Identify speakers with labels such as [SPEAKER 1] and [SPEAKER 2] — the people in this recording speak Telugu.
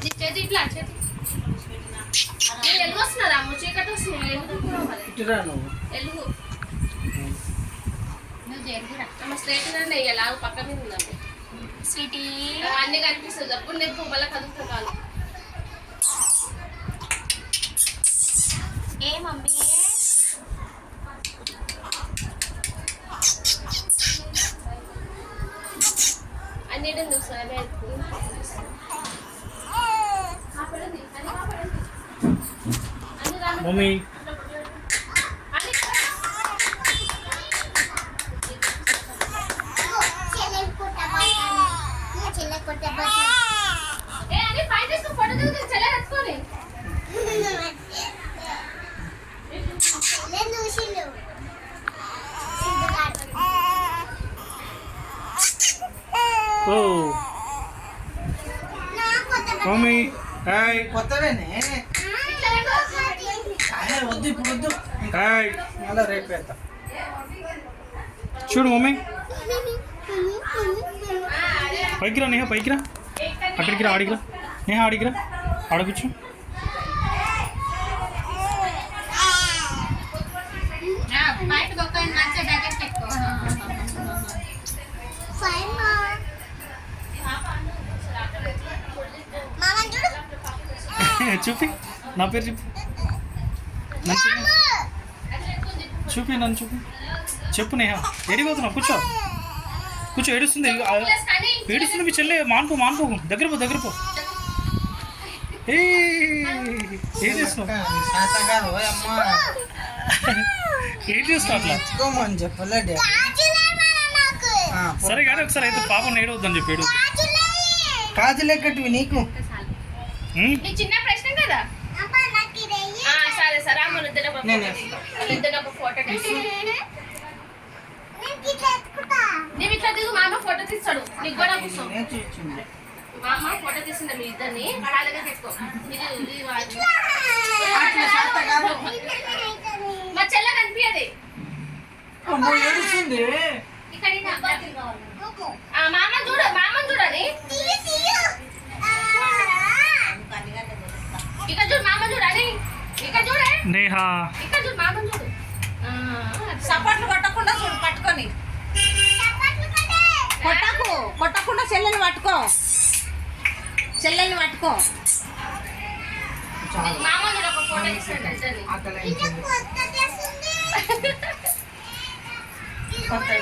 [SPEAKER 1] చేతి ఇట్లా చేతి ఎలుగు వస్తున్నదా అమ్మ చీకటి వస్తుంది ఎలుగు అమ్మ స్ట్రైట్ గానే వేయాలి పక్క మీద ఉందండి స్వీటీ అన్ని కనిపిస్తుంది అప్పుడు నేను పువ్వుల కదుపుతా కాదు ఏ మమ్మీ అన్నిటిని చూస్తాను
[SPEAKER 2] మమ్మీ ఓ మమ్మీ హాయ్
[SPEAKER 3] కొత్తవేనే వద్దు ఇప్పుడు వద్దు
[SPEAKER 2] హాయ్
[SPEAKER 3] మళ్ళీ రేపు పెడతా
[SPEAKER 2] చూడు మమ్మీ పైకి రా నేహ పైకి రా అక్కడికి రా ఆడికి రా నేహ ఆడికి రా ఆడకొచ్చు చూపి నా పేరు చెప్పు చూపి నన్ను చూపి చెప్పు నేహ ఏడిపోతున్నావు కూర్చో కూర్చో ఏడుస్తుంది ఏడుస్తుంది మీ చెల్లె మానుకో దగ్గర పో ఏం చేస్తున్నావు అట్లా
[SPEAKER 3] తెచ్చుకోమని చెప్పలేడే
[SPEAKER 2] సరే కానీ ఒకసారి అయితే పాపం ఏడవద్దని చెప్పి ఏడు
[SPEAKER 3] కాజులెక్కటివి నీకు
[SPEAKER 1] చిన్న ప్రశ్న కదా సరే సరే అమ్మ ఇద్దరు ఒక ఫోటో నీవు ఇట్లా దిగు మా అమ్మ ఫోటో తీస్తాడు నీకు కూడా కూర్చో మా అమ్మ ఫోటో తీసిందా మీ ఇద్దరిని అలాగే తీసుకో మా చెల్ల కనిపించది
[SPEAKER 3] ఏడుస్తుంది
[SPEAKER 1] ఇక్కడ మామ చూడని ఇక్కడ చూడు మామ చూడని ఇక్కడ చూడే
[SPEAKER 2] నేహ
[SPEAKER 1] ఇక్కడ చూడు మామ చూడు
[SPEAKER 4] సపోర్ట్లు కొట్టకుండా చూడు పట్టుకొని కొట్టకుండా చెల్లెని పట్టుకో
[SPEAKER 1] మామ చూడు ఒక ఫోటో తీస్తాడు
[SPEAKER 3] ఆకలి